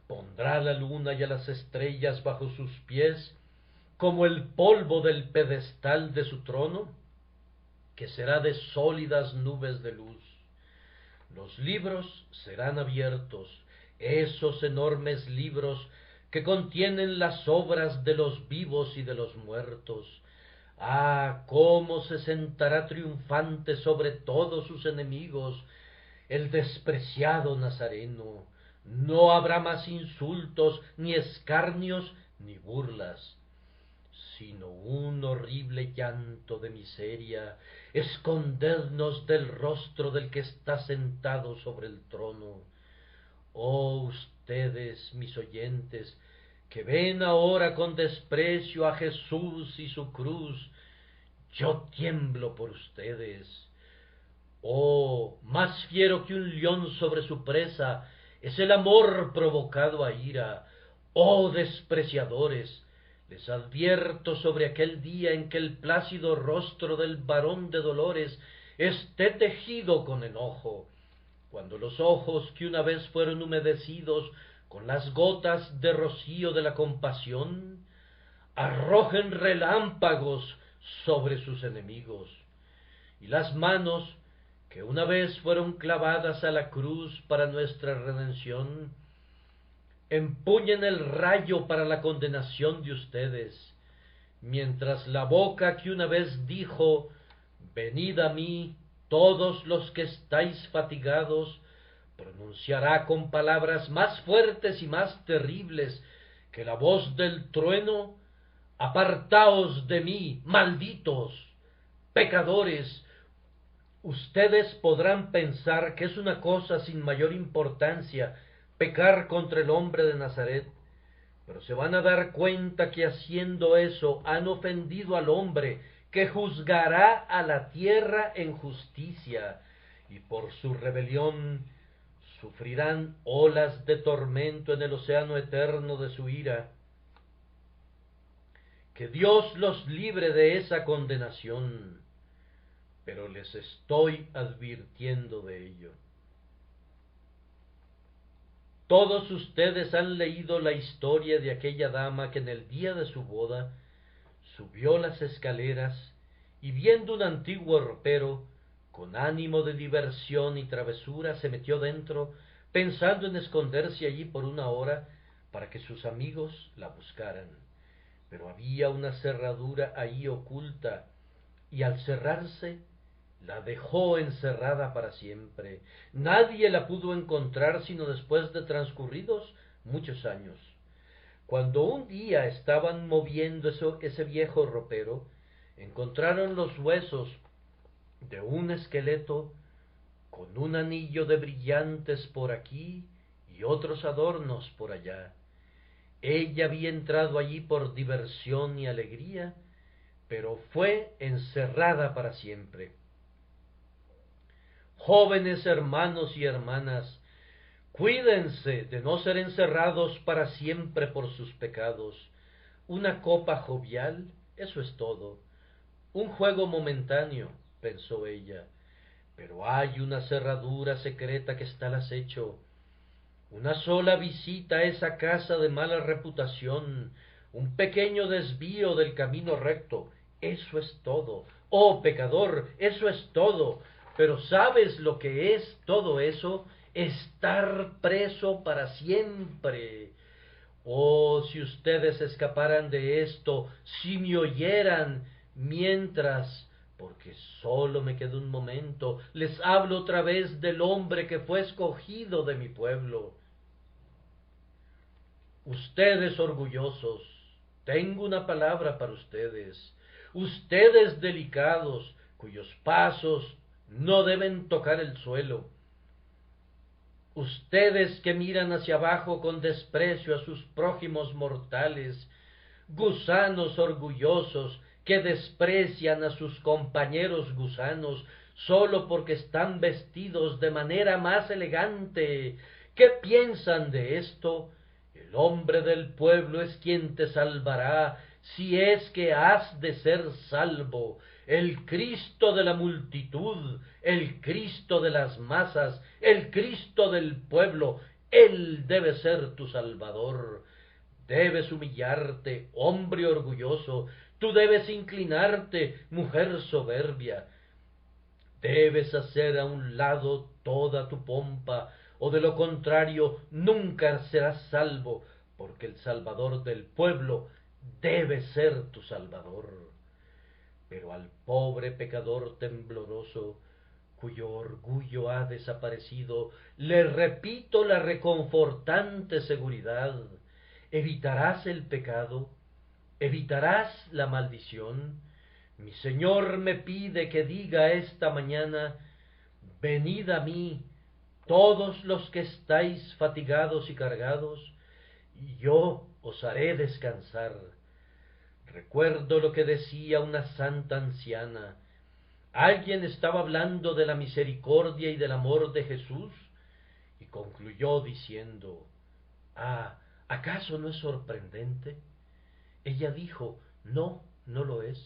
pondrá la luna y a las estrellas bajo sus pies, como el polvo del pedestal de su trono, que será de sólidas nubes de luz. Los libros serán abiertos, esos enormes libros que contienen las obras de los vivos y de los muertos. Ah, cómo se sentará triunfante sobre todos sus enemigos el despreciado Nazareno. No habrá más insultos, ni escarnios, ni burlas, sino un horrible llanto de miseria. Escondednos del rostro del que está sentado sobre el trono. Oh ustedes, mis oyentes, que ven ahora con desprecio a Jesús y su cruz, yo tiemblo por ustedes. Oh, más fiero que un león sobre su presa es el amor provocado a ira. Oh despreciadores, les advierto sobre aquel día en que el plácido rostro del varón de dolores esté tejido con enojo, cuando los ojos que una vez fueron humedecidos con las gotas de rocío de la compasión, arrojen relámpagos sobre sus enemigos, y las manos que una vez fueron clavadas a la cruz para nuestra redención, empuñen el rayo para la condenación de ustedes, mientras la boca que una vez dijo, venid a mí, todos los que estáis fatigados, pronunciará con palabras más fuertes y más terribles que la voz del trueno, apartaos de mí, malditos, pecadores. Ustedes podrán pensar que es una cosa sin mayor importancia pecar contra el hombre de Nazaret, pero se van a dar cuenta que haciendo eso han ofendido al hombre que juzgará a la tierra en justicia, y por su rebelión sufrirán olas de tormento en el océano eterno de su ira. Que Dios los libre de esa condenación, pero les estoy advirtiendo de ello. Todos ustedes han leído la historia de aquella dama que en el día de su boda subió las escaleras y viendo un antiguo ropero, con ánimo de diversión y travesura, se metió dentro, pensando en esconderse allí por una hora para que sus amigos la buscaran. Pero había una cerradura ahí oculta, y al cerrarse la dejó encerrada para siempre. Nadie la pudo encontrar sino después de transcurridos muchos años. Cuando un día estaban moviendo ese viejo ropero, encontraron los huesos de un esqueleto con un anillo de brillantes por aquí y otros adornos por allá. Ella había entrado allí por diversión y alegría, pero fue encerrada para siempre. Jóvenes hermanos y hermanas, cuídense de no ser encerrados para siempre por sus pecados. Una copa jovial, eso es todo. Un juego momentáneo, pensó ella, pero hay una cerradura secreta que está al acecho. Una sola visita a esa casa de mala reputación, un pequeño desvío del camino recto, eso es todo. Oh, pecador, eso es todo. Pero ¿sabes lo que es todo eso? Estar preso para siempre. Oh, si ustedes escaparan de esto, si me oyeran, mientras, porque solo me queda un momento, les hablo otra vez del hombre que fue escogido de mi pueblo. Ustedes orgullosos, tengo una palabra para ustedes. Ustedes delicados, cuyos pasos no deben tocar el suelo. Ustedes que miran hacia abajo con desprecio a sus prójimos mortales, gusanos orgullosos que desprecian a sus compañeros gusanos sólo porque están vestidos de manera más elegante. ¿Qué piensan de esto? El hombre del pueblo es quien te salvará, si es que has de ser salvo. El Cristo de la multitud, el Cristo de las masas, el Cristo del pueblo, Él debe ser tu Salvador. Debes humillarte, hombre orgulloso, tú debes inclinarte, mujer soberbia. Debes hacer a un lado toda tu pompa, o de lo contrario nunca serás salvo, porque el Salvador del pueblo debe ser tu Salvador. Pero al pobre pecador tembloroso, cuyo orgullo ha desaparecido, le repito la reconfortante seguridad: evitarás el pecado, evitarás la maldición. Mi Señor me pide que diga esta mañana: venid a mí, todos los que estáis fatigados y cargados, y yo os haré descansar. Recuerdo lo que decía una santa anciana. Alguien estaba hablando de la misericordia y del amor de Jesús, y concluyó diciendo: ah, ¿acaso no es sorprendente? Ella dijo: no, no lo es.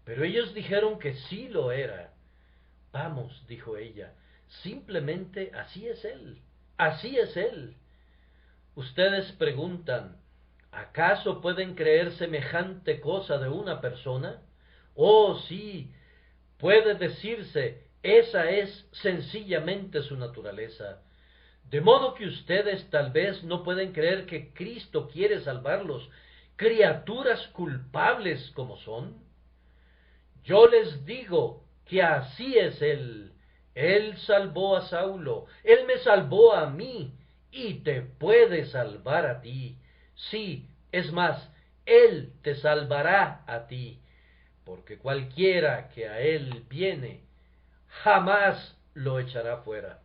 Pero ellos dijeron que sí lo era. Vamos, dijo ella, simplemente así es Él, así es Él. Ustedes preguntan: ¿acaso pueden creer semejante cosa de una persona? Oh, sí, puede decirse, esa es sencillamente su naturaleza. De modo que ustedes tal vez no pueden creer que Cristo quiere salvarlos, criaturas culpables como son. Yo les digo que así es Él. Él salvó a Saulo, Él me salvó a mí, y te puede salvar a ti. Sí, es más, Él te salvará a ti, porque cualquiera que a Él viene, jamás lo echará fuera.